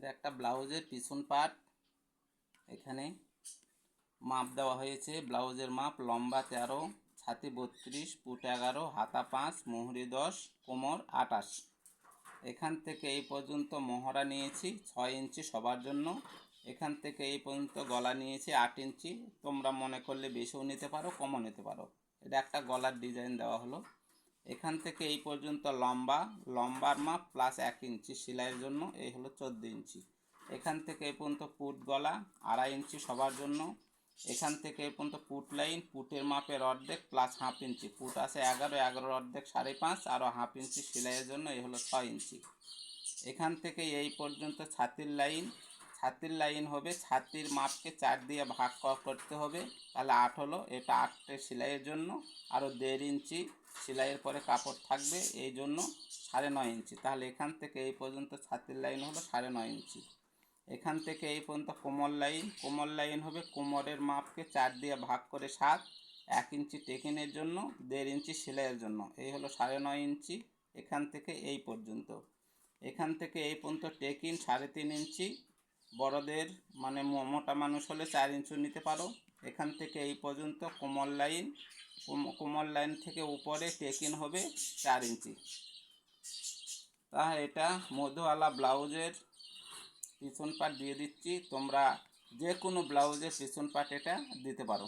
এটা একটা ব্লাউজের পিছন পার্ট। এখানে মাপ দেওয়া হয়েছে। ব্লাউজের মাপ লম্বা 13, ছাতি 32, পুট 11, হাতা 5, মুহুরি 10, কোমর 28। এখান থেকে এই পর্যন্ত মহড়া নিয়েছি 6 ইঞ্চি সবার জন্য। এখান থেকে এই পর্যন্ত গলা নিয়েছি 8 ইঞ্চি। তোমরা মনে করলে বেশিও নিতে পারো, কমও নিতে পারো। এটা একটা গলার ডিজাইন দেওয়া হলো। এখান থেকে এই পর্যন্ত লম্বার মাপ প্লাস 1 ইঞ্চি সেলাইয়ের জন্য, এই হলো 14 ইঞ্চি। এখান থেকে এই পর্যন্ত পুট গলা 2.5 ইঞ্চি সবার জন্য। এখান থেকে এই পর্যন্ত পুট লাইন, পুটের মাপের অর্ধেক প্লাস হাফ ইঞ্চি। পুট আছে 11 অর্ধেক 5.5, আরও হাফ ইঞ্চি সেলাইয়ের জন্য, এই হলো 6 ইঞ্চি। এখান থেকে এই পর্যন্ত ছাতির লাইন হবে, ছাতির মাপকে 4 দিয়ে ভাগ করতে হবে, তাহলে 8 হলো। এটা 8টে সেলাইয়ের জন্য, আরও 1.5 ইঞ্চি সেলাইয়ের পরে কাপড় থাকবে, এই জন্য 9.5 ইঞ্চি। তাহলে এখান থেকে এই পর্যন্ত ছাতির লাইন হলো 9.5 ইঞ্চি। এখান থেকে এই পর্যন্ত কোমর লাইন হবে, কোমরের মাপকে 4 দিয়ে ভাগ করে 7, 1 ইঞ্চি টেকিনের জন্য, 1.5 ইঞ্চি সেলাইয়ের জন্য, এই হলো 9.5 ইঞ্চি। এখান থেকে এই পর্যন্ত, এখান থেকে এই পর্যন্ত টেকিন 3.5 ইঞ্চি। বড়দের মানে মোটা মানুষ হলে 4 ইঞ্চি নিতে পারো। এখান থেকে এই পর্যন্ত কোমর লাইন থেকে উপরে টেকিন হবে 4 ইঞ্চি। তা এটা মধুওয়ালা ব্লাউজের পিছন পাট দিয়ে দিচ্ছি। তোমরা যে কোনো ব্লাউজের পিছন পাট এটা দিতে পারো।